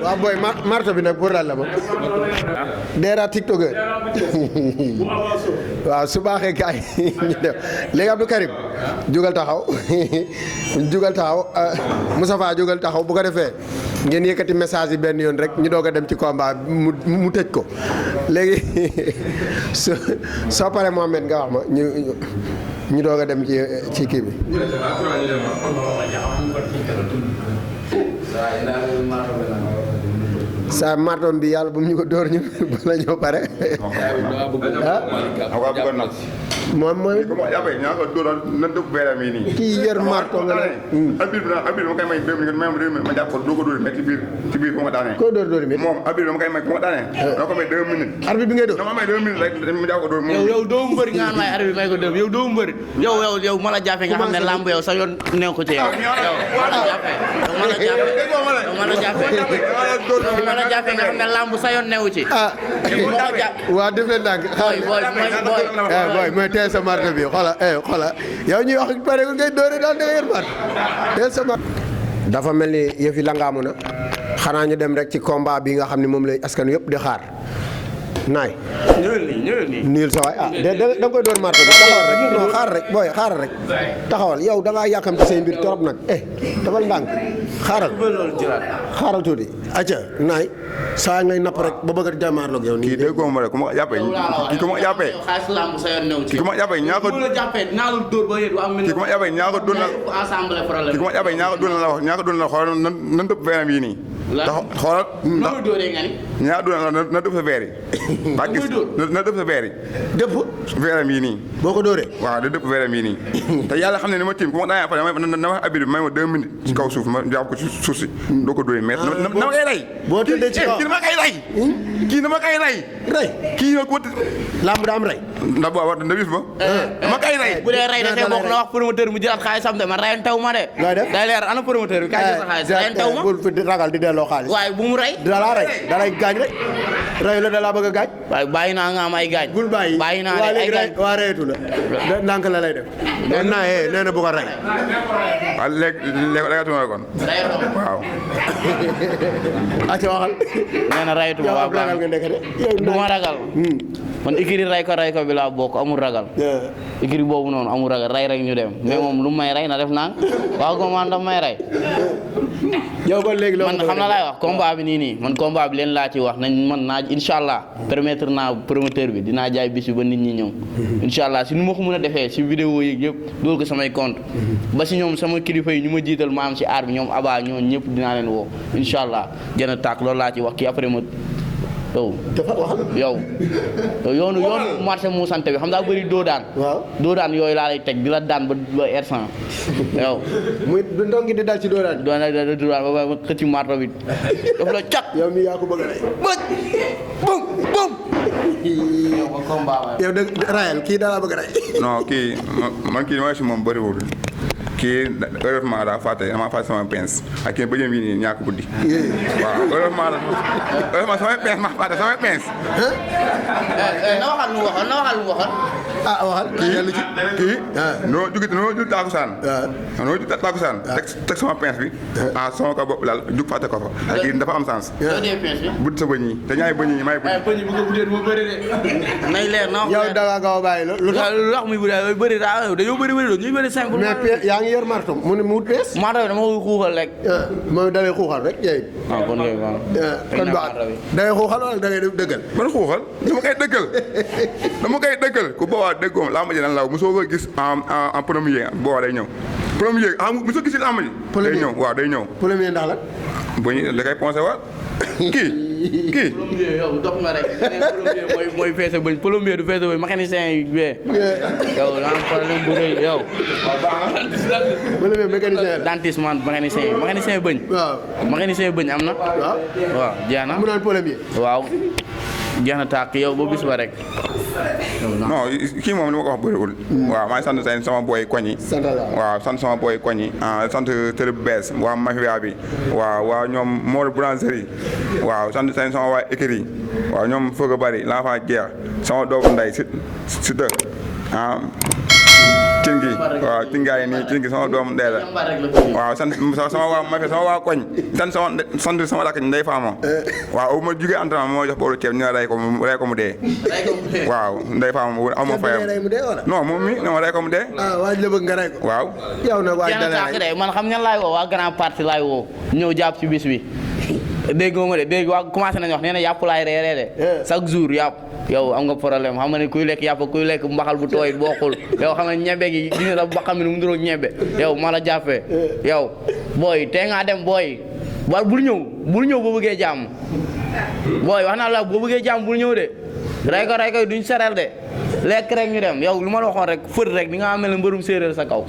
waaw booy marto bi nag pour lan la moom deera tiktoker waaw su baaxee kaay ñu def léegi Abdou Karim jugal taxaw Moustapha jugal taxaw bu ko defee ngeen yëkkati message yi benn yoon rek ñu doog a dem ci combat mu tëj ko léegi soo paree Mohamed nga wax ma ñu doog a dem ci kii bi. saa martoom bi yàlla bu mu ñu ko dóor ñu bala ñoo pare. moom mooy. kii yor marto nga ne. arbitre ma koy may 2 minutes ma jàpp ko doo ko dóor mais ci biir fu ma daanee. koo dóor mi. moom arbitre ma koy may fu ma daanee. doo ko may 2 minutes. arbitre bi ngay dóor. dama may 2 minutes rek ma jàpp ko dóor. yow doo mbër nga may arbitre may ko dóor yow doo mbër yow ma la jàppee nga xam ne lamb yow sa yoon neew ko ci yow. ma la jàppee nga xam ne lamb sa yoon neewu ci. waaw def leen ndànk. booy mooy teel sa marto bi xoola yow ñuy wax pare ngay dóore daal da nga yor marto teel sa marto. dafa mel ni yëf yi langaamu na xanaa ñu dem rek ci combat bi nga xam ne moom lay askan yëpp di xaar naay. ñëwal nii. niil sa waay da nga koy door marto bi taxawal rek non xaaral rek booy xaaral rek taxawal yow da ngaa yàkkamti say mbir torop nag dafal ndànk xaaral tuuti acca naay saa ngay napp rek ba bëgg a jàmmaarloog yow nii. kii dégg nga ku ma jàppee kii ku ma jàppee. xaalis lamb sa yoon neewu ci. kii ku ma jàppee ñaa ko. bu la jàppee naa la dóor ba yéen am. kii ku ma jàppee ñaa ko dóor na. ensemble problème. kii ku ma jàppee ñaa ko dóor na la wax ñaa ko dóor na la xoolal nan dëpp veeram yi nii. xoolal. noo dóoree nga ni. ñaa dóor na la na dëpp sa veer yi. ba gis na dëpp sa veer yi. dëpp. veeram yi nii. boo ko dóoree. waaw da dëpp veeram yi nii. te yàlla xam ne ni ma tiim ku ma daanee après na wax abir bi may ma 2 minutes. ci kaw suuf ma jàpp ko ci suuf si. doo ko dóoree mais na ma koy rey. boo tëddee ci kaw kii dama koy rey. kii dama koy rey. kii nag wut. lamb daa am rey. ndax booba da bis ba. dama koy rey. bu dee rey dafay bokk na wax promoteur mu jëlaat xaalisam de man reyen taw ma de. looy def day leer ana promoteur bi kaay jël sa xaalis reyen taw ma. bul fi ragal di delloo xaalis. waaye bu mu rey. da laa rey da lay gaañ rek. rey la da laa bëgg a gaañ. waaye bàyyi naa nga am ay gaañ. bul bàyyi naa ne ay gaañ. waa reyetu la. ndànk la lay def. nee na bu ko rey. waaw léegi kon. waaw. acca waxal. nee na raytu ma yow ab ragal nga nekk de. du ma ragal. man ikiri ray ko bi laa bokk amul ragal. ikiri boobu noonu amul ragal ray rek ñu dem mais moom lu may rey na def naa waaw ko man daf may rey. yow kon léegi man xam na laay wax combat bi nii man combat bi leen laa ci wax nañ man naa incha allah permettre naa promoteur bi dinaa jaay bis bi ba nit ñi ñëw. incha allah si nu ma ko mën a defee si vidéo yeeg yëpp dool ko samay compte ba si ñoom sama kilifa yi ñu ma jiital ma am si aar bi ñoom Aba ñoom ñëpp dinaa leen woo incha allah gën a tàkk loolu laa ci wax kii après ma yow yoonu marché mu sant bi xam nga bëri doo daan. waaw doo daan yooyu laa lay teg di la daan ba R100 yow. muy ndongi di dal ci doo daan. doo daan ba ma xëcc marto bi daf la cat. yow mi yaa ko bëgg a rey. bum bum. yow de rayal kii daa la bëgg a rey. non kii man kii ma si moom bëriwul. kii heureusement daa fàtte damaa fàtte sama pince ak kii bëjëm yi nii ñàkk buddi waaw heureusement sama pince ma fàtte sama pince. na waxal lu waxal. waxal kii noo jug taakusaan. noo jug taakusaan. teg sama pince bi. sama ko bopp daal jug fàtte ko fa. ak kii dafa am sens. budd sa bëñ yi te ñaari bëñ yi may bëñ bu ko buddee moo bëri de. nay leer na wax yow da nga gaaw a bàyyi lu tax muy bëri dañoo bëri ñuy bëri simple. mais yaa ngi yor marto mu ne mu wut pees. marto bi dama koy xuuxal rek. moom da lay xuuxal rek yooyu. kon kay waaw. kon baax da ngay xuuxal wala da ngay dëggal. man xuuxal dama koy dëggal ku boobaa déggoom laa ma ji nan law mosoo ko gis en premier boobaa day ñëw. premier mosoo gis laa ma ji. day ñëw waaw day ñëw. premier ndax la. bu ñu da koy poncé waat kii. kii plombier yow dox nga rek plombier mooy feese bëñ plombier du feese bëñ mécanicien yi bee yow da am problème bu rëy yow plombier mécanicien la dentiste man mécanicien bëñ waaw mécanicien bëñ am na waaw jeex na mu naan plombier waaw jeex na tàkk yow ba bis ba rek non kii moom li ma ko wax bëriwul waaw maa ngi sant seen sama booy koñ yi waaw sant sama booy koñ yi sant télé bu bees waa mafia bi waaw ñoom Mor Boulangerie waaw sant seen sama waa écrit waaw ñoom fëgg bari laa fa jeex sama doomu nday si dëkk Tingi waaw Tingaay nii Tingi sama doomu ndey la waaw sant sama waa mafia sama waa koñ sant sama rakk ndey faama waaw bu ma jugee entraînement moo jox boolu ceeb ñu rey ko mu dee waaw ndey faama aw ma fayam non moom mi ne ma rey ko mu dee waaj la bëgg nga rey ko waaw yow nag waaj de man xam ñan laay woo waa grand parti laay woo ñëw jàpp ci bis bi dégg nga ma de dégg waa commencé nañu wax nee na yàpp laay reeree de chaque jour yàpp yow am nga problème xam nga ne kuy lekk yàpp kuy lekk mbaxal bu tooy bokkul yow xam nga ñebe gi dina la ba xam ne mu nduroog ñebe yow ma la jàppee yow booy tey ngaa dem booy war bul ñëw boo bëggee jàmm booy wax naa la boo bëggee jàmm bul ñëw de rey ko duñ sereel de lekk rek ñu dem yow lu ma la waxoon rek fët rek di nga amel mbërum séeréer sa kaw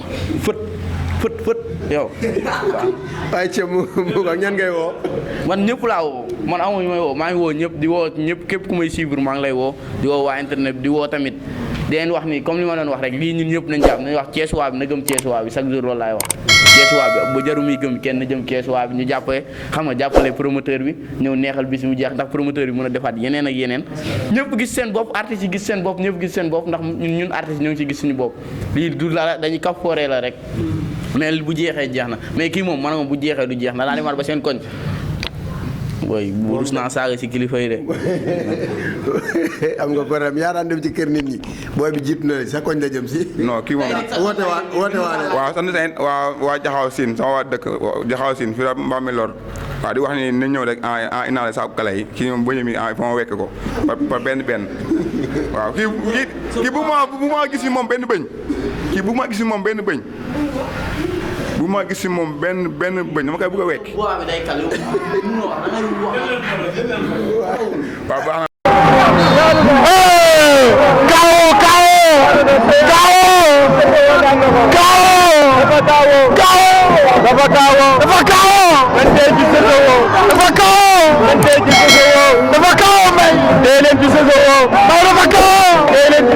fët yow waaye ceeb mu ko ñan ngay woo man ñëpp laa woo man amuñu may woo maa ngi woo ñëpp di woo ñëpp képp ku may suivre maa ngi lay woo di woo waa internet di woo tamit di leen wax ni comme li ma doon wax rek lii ñun ñëpp nañ jàpp nañ wax Ceesuwaa bi na gëm Ceesuwaa bi chaque jour loolu laay wax Ceesuwaa bi ba jaru muy gëm kenn na jëm Ceesuwaa bi ñu jàppale promoteur bi ñëw neexal bis mu jeex ndax promoteur bi mën a defaat yeneen ak yeneen ñëpp gis seen bopp artistes yi gis seen bopp ñëpp gis seen bopp ndax ñun artistes ñoo ngi ci gis suñu bopp lii du la dañuy kafooree la rek mais bu jeexee jeex na mais kii moom man bu jeexee du jeex na daa demaat ba seen koñ booy bu rus naa saaga si kilifa yi de. am nga problème yaa daan dem ci kër nit ñi booy bi jiitu na sa koñ la jëm si. non kii moom. woote waa waaw sant seen waa Jaxaw Siin sama waa dëkk Jaxaw Siin fii la Mbambe Lor waaw di wax ni nañ ñëw rek inaale saako kala yi kii moom bëñ mi il faut ma wekk ko par benn waaw kii bu ma gis si moom benn bëñ kii bu ma gis si moom benn bëñ. bu ma gis si moom benn bëñ dama koy bëgg a wekk. waaw baax na. dafa kaawo